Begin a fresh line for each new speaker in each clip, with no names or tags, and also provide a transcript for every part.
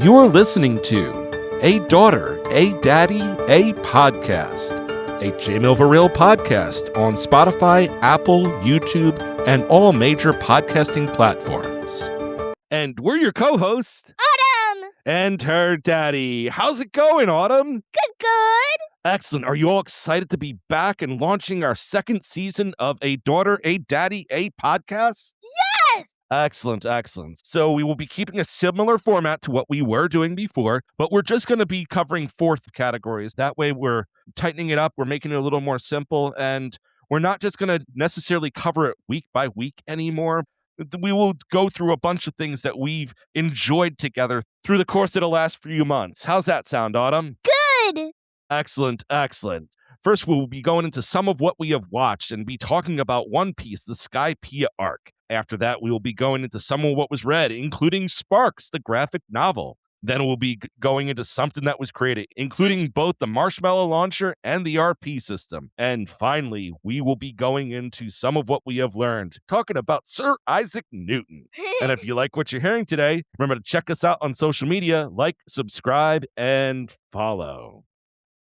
You're listening to A Daughter, A Daddy, A Podcast, a Jamil Varil podcast on Spotify, Apple, YouTube, and all major podcasting platforms. And we're your co-hosts,
Autumn!
And her daddy. How's it going, Autumn?
Good.
Excellent. Are you all excited to be back and launching our second season of A Daughter, A Daddy, A Podcast?
Yes!
Excellent. So we will be keeping a similar format to what we were doing before, but we're just going to be covering fourth categories. That way we're tightening it up, we're making it a little more simple, and we're not just going to necessarily cover it week by week anymore. We will go through a bunch of things that we've enjoyed together through the course of the last few months. How's that sound, Autumn?
Good.
Excellent. First, we'll be going into some of what we have watched and be talking about One Piece, the Skypiea arc. After that, we will be going into some of what was read, including Sparks, the graphic novel. Then we'll be going into something that was created, including both the Marshmallow launcher and the RP system. And finally, we will be going into some of what we have learned, talking about Sir Isaac Newton. And if you like what you're hearing today, remember to check us out on social media, like, subscribe, and follow.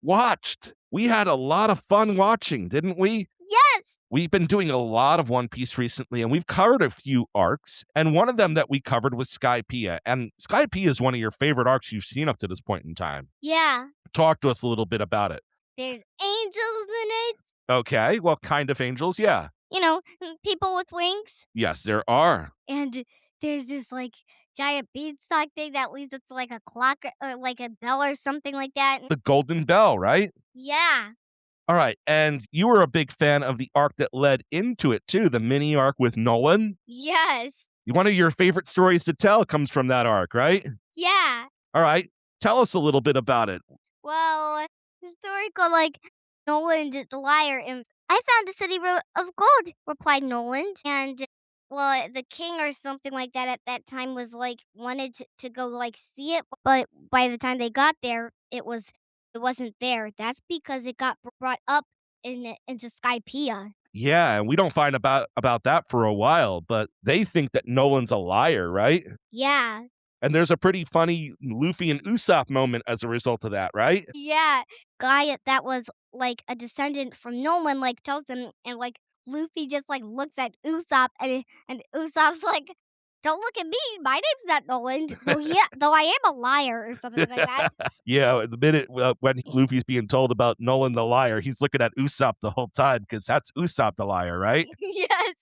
Watched. We had a lot of fun watching, didn't we?
Yes.
We've been doing a lot of One Piece recently, and we've covered a few arcs, and one of them that we covered was Skypiea. And Skypiea is one of your favorite arcs you've seen up to this point in time.
Yeah.
Talk to us a little bit about it.
There's angels in it.
Okay, well, kind of angels, yeah.
You know, people with wings.
Yes, there are.
And there's this, giant beanstalk thing that leads up to, a clock or, a bell or something like that.
The Golden Bell, right?
Yeah.
All right, and you were a big fan of the arc that led into it, too, the mini arc with Nolan.
Yes.
One of your favorite stories to tell comes from that arc, right?
Yeah.
All right, tell us a little bit about it.
Well, the story called, Nolan the Liar, and I found a city of gold, replied Nolan. And, well, the king or something like that at that time was, wanted to go, see it. But by the time they got there, it wasn't there. That's because it got brought up into Skypiea.
Yeah, and we don't find about that for a while, but they think that Nolan's a liar, right?
Yeah.
And there's a pretty funny Luffy and Usopp moment as a result of that, right?
Yeah. Guy that was, a descendant from Nolan, tells them, and, Luffy just, looks at Usopp, and Usopp's like, don't look at me. My name's not Nolan. Though I am a liar or something like that.
Yeah, the minute when Luffy's being told about Nolan the liar, he's looking at Usopp the whole time because that's Usopp the liar, right?
Yes.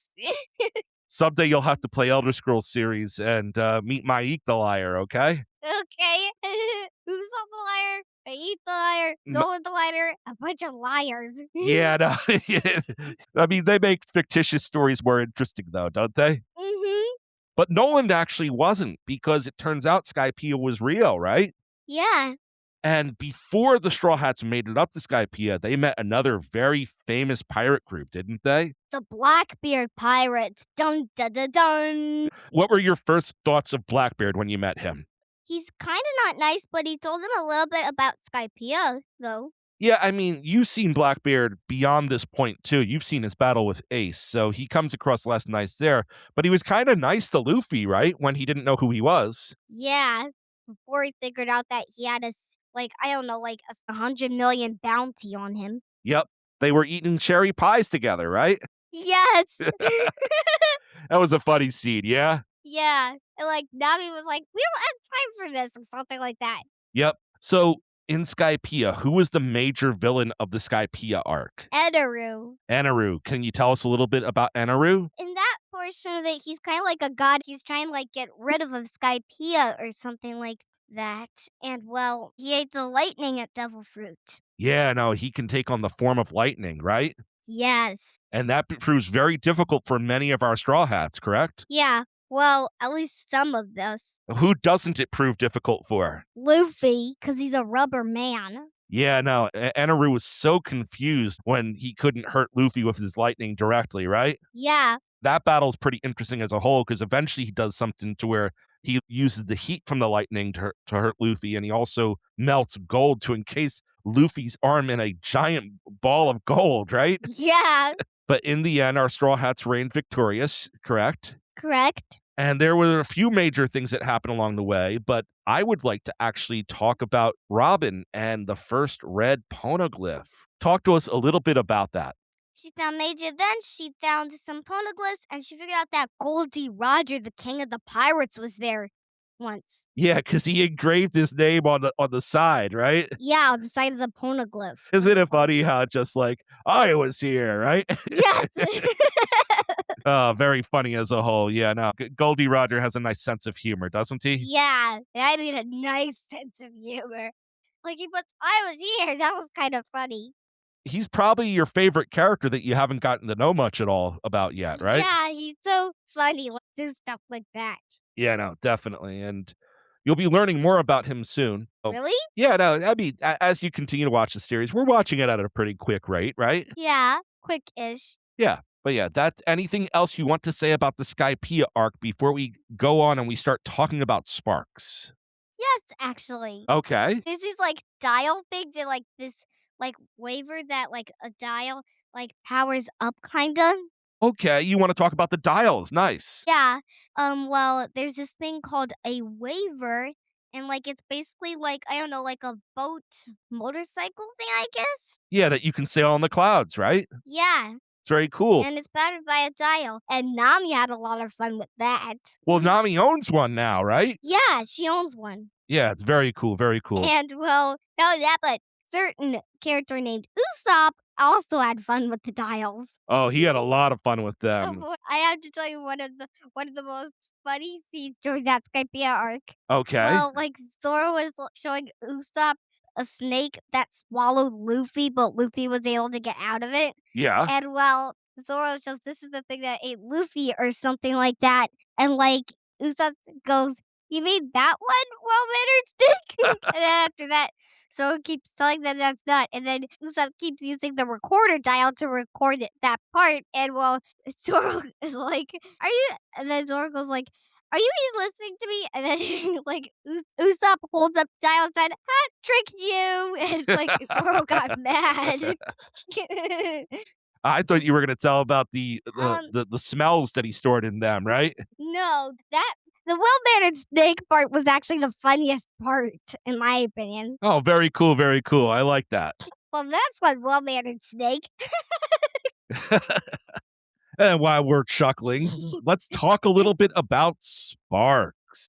Someday you'll have to play Elder Scrolls series and meet Maik the liar, okay?
Okay. Usopp the liar. Aid the liar.
No.
Nolan the liar. A bunch of liars.
Yeah, no. I mean, they make fictitious stories more interesting, though, don't they?
Mm-hmm.
But Nolan actually wasn't, because it turns out Skypiea was real, right?
Yeah.
And before the Straw Hats made it up to Skypiea, they met another very famous pirate group, didn't they?
The Blackbeard Pirates. Dun dun dun dun.
What were your first thoughts of Blackbeard when you met him?
He's kind of not nice, but he told them a little bit about Skypiea, though.
Yeah, I mean, you've seen Blackbeard beyond this point, too. You've seen his battle with Ace, so he comes across less nice there. But he was kind of nice to Luffy, right? When he didn't know who he was.
Yeah. Before he figured out that he had a 100 million bounty on him.
Yep. They were eating cherry pies together, right?
Yes.
That was a funny scene, yeah?
Yeah. And Nami was like, we don't have time for this or something like that.
Yep. So in Skypiea, who was the major villain of the Skypiea arc?
Eneru.
Eneru. Can you tell us a little bit about Eneru?
In that portion of it, he's kind of like a god. He's trying to get rid of Skypiea or something like that. And well, he ate the lightning at Devil Fruit.
Yeah, no, he can take on the form of lightning, right?
Yes.
And that proves very difficult for many of our Straw Hats, correct?
Yeah. Well, at least some of this.
Who doesn't it prove difficult for?
Luffy, because he's a rubber man.
Yeah, no, Eneru was so confused when he couldn't hurt Luffy with his lightning directly, right?
Yeah.
That battle's pretty interesting as a whole, because eventually he does something to where he uses the heat from the lightning to hurt Luffy, and he also melts gold to encase Luffy's arm in a giant ball of gold, right?
Yeah.
But in the end, our Straw Hats reigned victorious, correct?
Correct.
And there were a few major things that happened along the way, but I would like to actually talk about Robin and the first red poneglyph. Talk to us a little bit about that.
She found Major then, she found some poneglyphs, and she figured out that Goldie Roger, the king of the pirates, was there once.
Yeah, because he engraved his name on the side, right?
Yeah, on the side of the poneglyph.
Isn't it funny how it's just like, I was here, right?
Yes.
Very funny as a whole. Yeah, no, Goldie Roger has a nice sense of humor, doesn't he?
Yeah, I mean a nice sense of humor. Like he puts, "I was here." That was kind of funny.
He's probably your favorite character that you haven't gotten to know much at all about yet, right?
Yeah, he's so funny. Let's do stuff like that.
Yeah, no, definitely, and you'll be learning more about him soon. Oh,
Really?
yeah, no, I mean, as you continue to watch the series, we're watching it at a pretty quick rate, right?
Yeah, quick-ish.
Yeah, but yeah, that's anything else you want to say about the Skypiea arc before we go on and we start talking about Sparks?
Yes, actually.
Okay.
There's these like dial things and like this like waver that like a dial like powers up kinda.
Okay, you wanna talk about the dials, nice.
Yeah. Well, there's this thing called a waver, and like it's basically like I don't know, like a boat motorcycle thing, I guess.
Yeah, that you can sail on the clouds, right?
Yeah,
It's very cool.
and it's powered by a dial. And Nami had a lot of fun with that.
Well, Nami owns one now, right?
Yeah, she owns one.
Yeah, it's very cool, very cool.
And well, not only that, but certain character named Usopp also had fun with the dials.
Oh, he had a lot of fun with
Oh
them.
boy, I have to tell you one of the most funny scenes during that Skypiea arc.
Okay.
Well, like Zoro was showing Usopp a snake that swallowed Luffy, but Luffy was able to get out of it.
Yeah.
And well, Zoro shows this is the thing that ate Luffy or something like that. And like Usopp goes, "You mean that one, well-mannered snake?" And then after that, Zoro keeps telling them that's not. And then Usopp keeps using the recorder dial to record that part. And well, Zoro is like, "Are you?" And then Zoro goes like, "Are you even listening to me?" And then like Usopp holds up dial and said, "I tricked you." And like Zoro got mad.
I thought you were gonna tell about the the
um,
the the smells that he stored in them, right?
no, that the well-mannered snake part was actually the funniest part, in my opinion.
Oh, very cool, very cool. I like that.
Well, that's one well-mannered snake.
And while we're chuckling, let's talk a little bit about Sparks.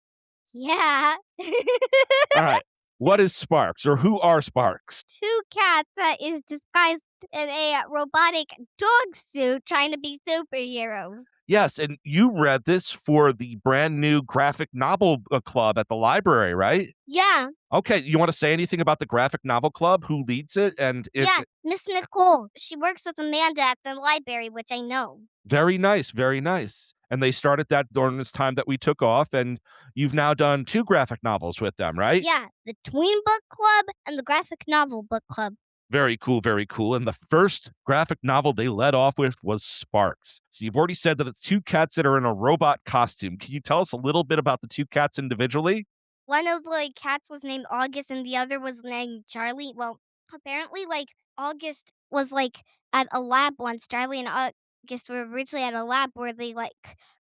Yeah.
All right. What is Sparks or who are Sparks?
Two cats that is disguised in a robotic dog suit trying to be superheroes.
Yes, and you read this for the brand new graphic novel club at the library, right?
Yeah,
Okay, you want to say anything about the graphic novel club? Who leads it? And
yeah, Miss Nicole. She works with Amanda at the library, which I know.
very nice, very nice. And they started that during this time that we took off, and you've now done 2 graphic novels with them, right?
Yeah, the Tween Book Club and the Graphic Novel Book Club.
Very cool, very cool. And the first graphic novel they led off with was Sparks. So you've already said that it's 2 cats that are in a robot costume. Can you tell us a little bit about the 2 cats individually?
One of the cats was named August and the other was named Charlie. Well, apparently, like, August was, like, at a lab once. Charlie and August were originally at a lab where they, like,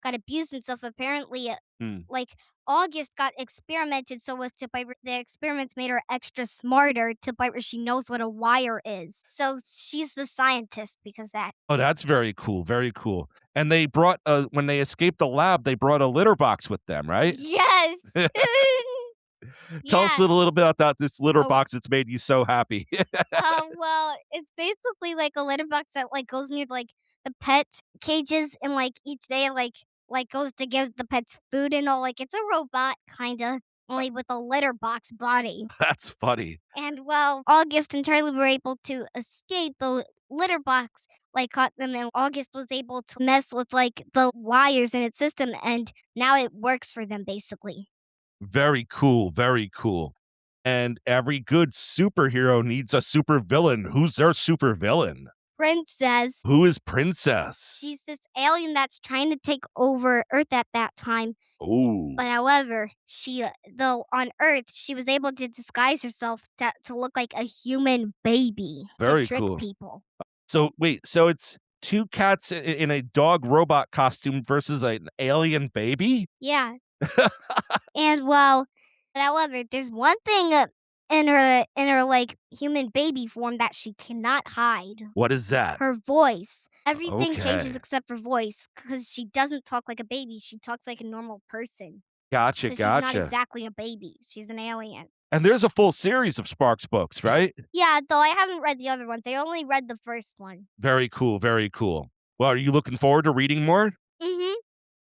got abused and stuff. Apparently,
Hmm.
like, August got experimented so with to point where the experiments made her extra smarter to the point where she knows what a wire is. So she's the scientist because that.
Oh, that's very cool, very cool. And they brought when they escaped the lab, they brought a litter box with them, right?
Yes.
Tell us
Yeah.
a little bit about this litter
Oh,
box that's made you so happy.
well, it's basically like a litter box that like goes near like the pet cages, and like each day like goes to give the pets food and all. Like it's a robot kinda, only with a litter box body.
That's funny.
And well, August and Charlie were able to escape the litter box. Like caught them, and August was able to mess with like the wires in its system, and now it works for them basically.
Very cool, very cool. And every good superhero needs a supervillain. Who's their supervillain?
Princess.
Who is Princess?
She's this alien that's trying to take over Earth at that time.
Ooh,
But however, she though on Earth, she was able to disguise herself to look like a human baby to
very
trick
cool.
people.
So wait, so it's 2 cats in a dog robot costume versus an alien baby?
Yeah. And well, however, there's one thing in her like human baby form that she cannot hide.
What is that?
Her voice. Everything changes
Okay.
except her voice because she doesn't talk like a baby. She talks like a normal person.
Gotcha,
Because she's not
gotcha.
exactly a baby. She's an alien.
And there's a full series of Sparks books, right?
Yeah, though I haven't read the other ones. I only read the first one.
Very cool, very cool. Well, are you looking forward to reading more?
Mhm.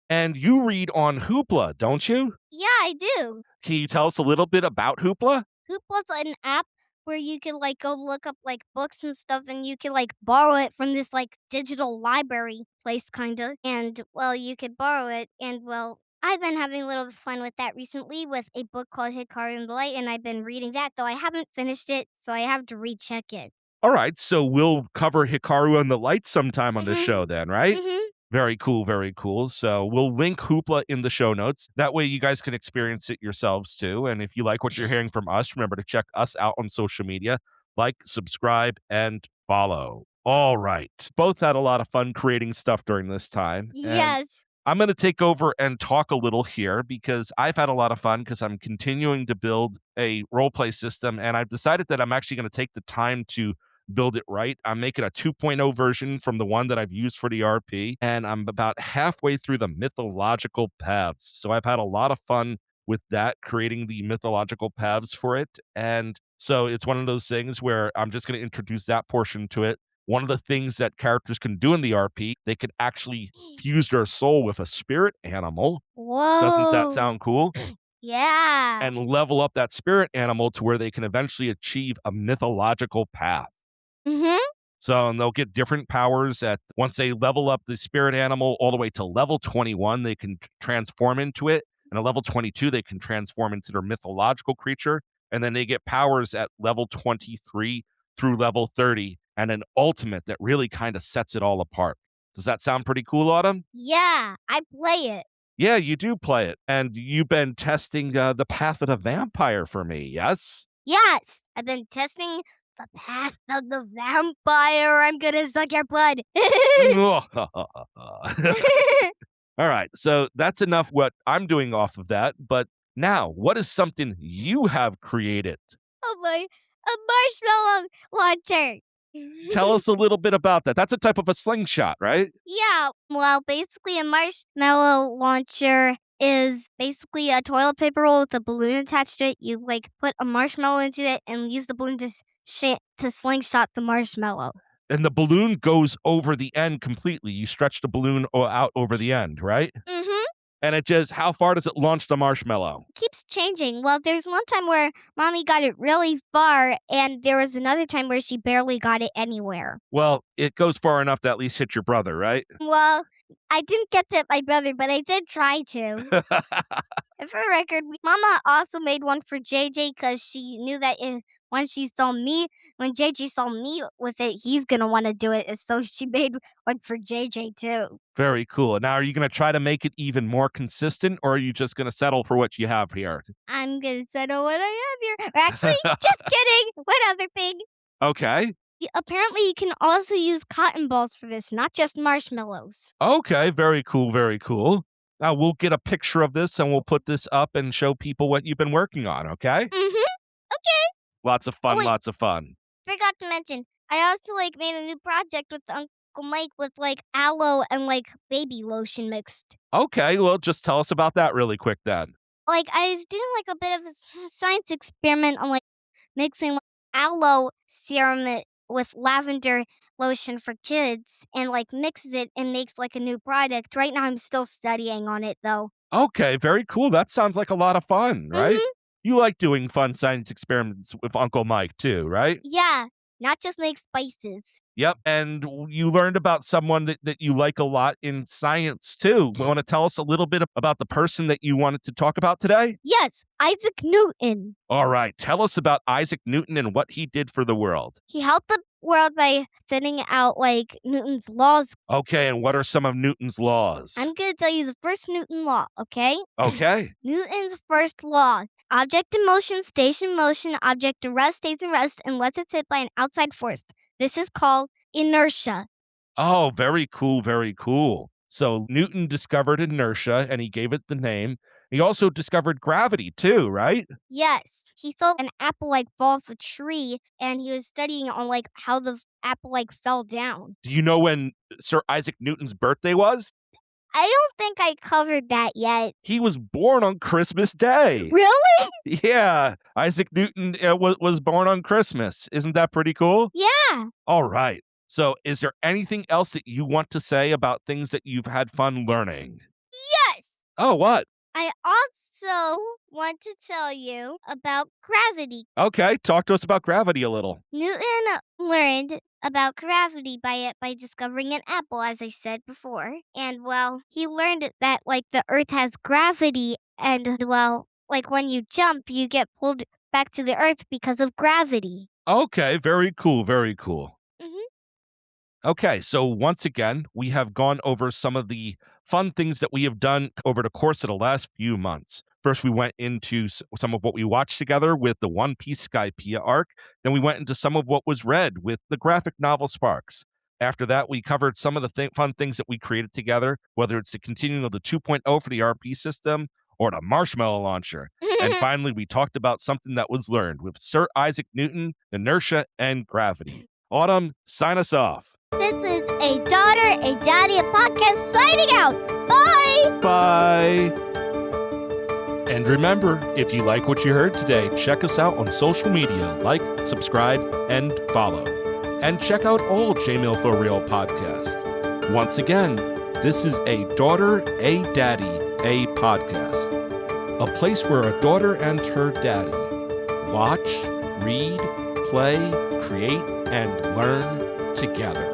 And you read on Hoopla, don't you?
Yeah, I do.
Can you tell us a little bit about Hoopla?
Hoopla's an app where you can like go look up like books and stuff and you can like borrow it from this like digital library place kinda. And well, you could borrow it and well, I've been having a little fun with that recently with a book called Hikaru and the Light and I've been reading that though I haven't finished it, so I have to recheck it.
All right, so we'll cover Hikaru and the Light sometime on this
Mhm.
show then, right?
Mhm.
Very cool, very cool. So we'll link Hoopla in the show notes. That way you guys can experience it yourselves too. And if you like what you're hearing from us, remember to check us out on social media. Like, subscribe, and follow. All right. Both had a lot of fun creating stuff during this time. And
Yes.
I'm going to take over and talk a little here because I've had a lot of fun because I'm continuing to build a role play system. And I've decided that I'm actually going to take the time to build it right. I'm making a 2.0 version from the one that I've used for the RP, and I'm about halfway through the mythological paths. So I've had a lot of fun with that, creating the mythological paths for it. And so it's one of those things where I'm just going to introduce that portion to it. One of the things that characters can do in the RP, they can actually fuse their soul with a spirit animal. Doesn't that
Whoa.
sound cool?
Yeah.
And level up that spirit animal to where they can eventually achieve a mythological path.
Mhm.
So, and they'll get different powers at once they level up the spirit animal all the way to level 21, they can transform into it. And at level 22, they can transform into their mythological creature. And then they get powers at level 23 through level 30 and an ultimate that really kind of sets it all apart. Does that sound pretty cool, Autumn?
Yeah, I play it.
Yeah, you do play it. And you've been testing the path of the vampire for me, yes?
Yes, I've been testing the path of the vampire. I'm gonna suck your blood.
All right, so that's enough what I'm doing off of that. But now, what is something you have created?
Oh my, a marshmallow launcher.
Tell us a little bit about that. That's a type of a slingshot, right?
Yeah, well, basically, a marshmallow launcher is basically a toilet paper roll with a balloon attached to it. You like put a marshmallow into it and use the balloon to to slingshot the marshmallow.
And the balloon goes over the end completely. You stretch the balloon out over the end, right?
Mhm.
And it just, how far does it launch the marshmallow?
Keeps changing. Well, there's one time where mommy got it really far, and there was another time where she barely got it anywhere.
Well, it goes far enough to at least hit your brother, right?
Well, I didn't get to hit my brother, but I did try to. And for record, Mama also made one for JJ because she knew that when JJ saw me with it, he's gonna want to do it. And so she made one for JJ too.
Very cool. Now, are you going to try to make it even more consistent, or are you just going to settle for what you have here?
I'm gonna settle what I have here. Actually, just kidding. One other thing.
Okay.
Apparently, you can also use cotton balls for this, not just marshmallows.
Okay. Very cool. Very cool. Now, we'll get a picture of this and we'll put this up and show people what you've been working on. Okay.
Mm-hmm. Okay.
Lots of
Oh,
fun.
wait.
Lots of fun.
Forgot to mention, I also like made a new project with Uncle Mike with like aloe and like baby lotion mixed.
Okay. Well, just tell us about that really quick then.
Like I was doing like a bit of a science experiment on like mixing like, aloe serum with lavender lotion for kids and like mixes it and makes like a new product. Right now I'm still studying on it though.
Okay. Very cool. That sounds like a lot of fun, right?
Mhm.
You like doing fun science experiments with Uncle Mike too, right?
Yeah, not just make spices.
Yep. And you learned about someone that you like a lot in science too. Want to tell us a little bit about the person that you wanted to talk about today?
Yes, Isaac Newton.
All right. Tell us about Isaac Newton and what he did for the world.
He helped the world by setting out like Newton's laws.
Okay. And what are some of Newton's laws?
I'm going to tell you the first Newton law, okay?
Okay.
Newton's first law. Object in motion stays in motion, object in rest stays in rest unless it's hit by an outside force. This is called inertia.
Oh, very cool, very cool. So Newton discovered inertia and he gave it the name. He also discovered gravity too, right?
Yes, he saw an apple like fall off a tree, and he was studying on like how the apple like fell down.
Do you know when Sir Isaac Newton's birthday was?
I don't think I covered that yet.
He was born on Christmas Day.
Really?
Yeah, Isaac Newton was born on Christmas. Isn't that pretty cool?
Yeah.
All right. So, is there anything else that you want to say about things that you've had fun learning?
Yes.
Oh, what?
I also want to tell you about gravity.
Okay, talk to us about gravity a little.
Newton learned about gravity by discovering an apple, as I said before. And well, he learned that like the earth has gravity, and well, like when you jump, you get pulled back to the earth because of gravity.
Okay, very cool, very cool.
Mhm.
Okay, so once again, we have gone over some of the fun things that we have done over the course of the last few months. First, we went into some of what we watched together with the One Piece Skypiea arc. Then we went into some of what was read with the graphic novel Sparks. After that, we covered some of the fun things that we created together, whether it's the continuing of the 2.0 for the RP system or the Marshmallow launcher. And finally, we talked about something that was learned with Sir Isaac Newton, inertia, and gravity. Autumn, sign us off.
This is a daughter, a daddy, a podcast signing out. Bye.
Bye. And remember, if you like what you heard today, check us out on social media, like, subscribe, and follow. And check out all J-Mail for Real podcast. Once again, this is a daughter, a daddy, a podcast. A place where a daughter and her daddy watch, read, play, create, and learn together.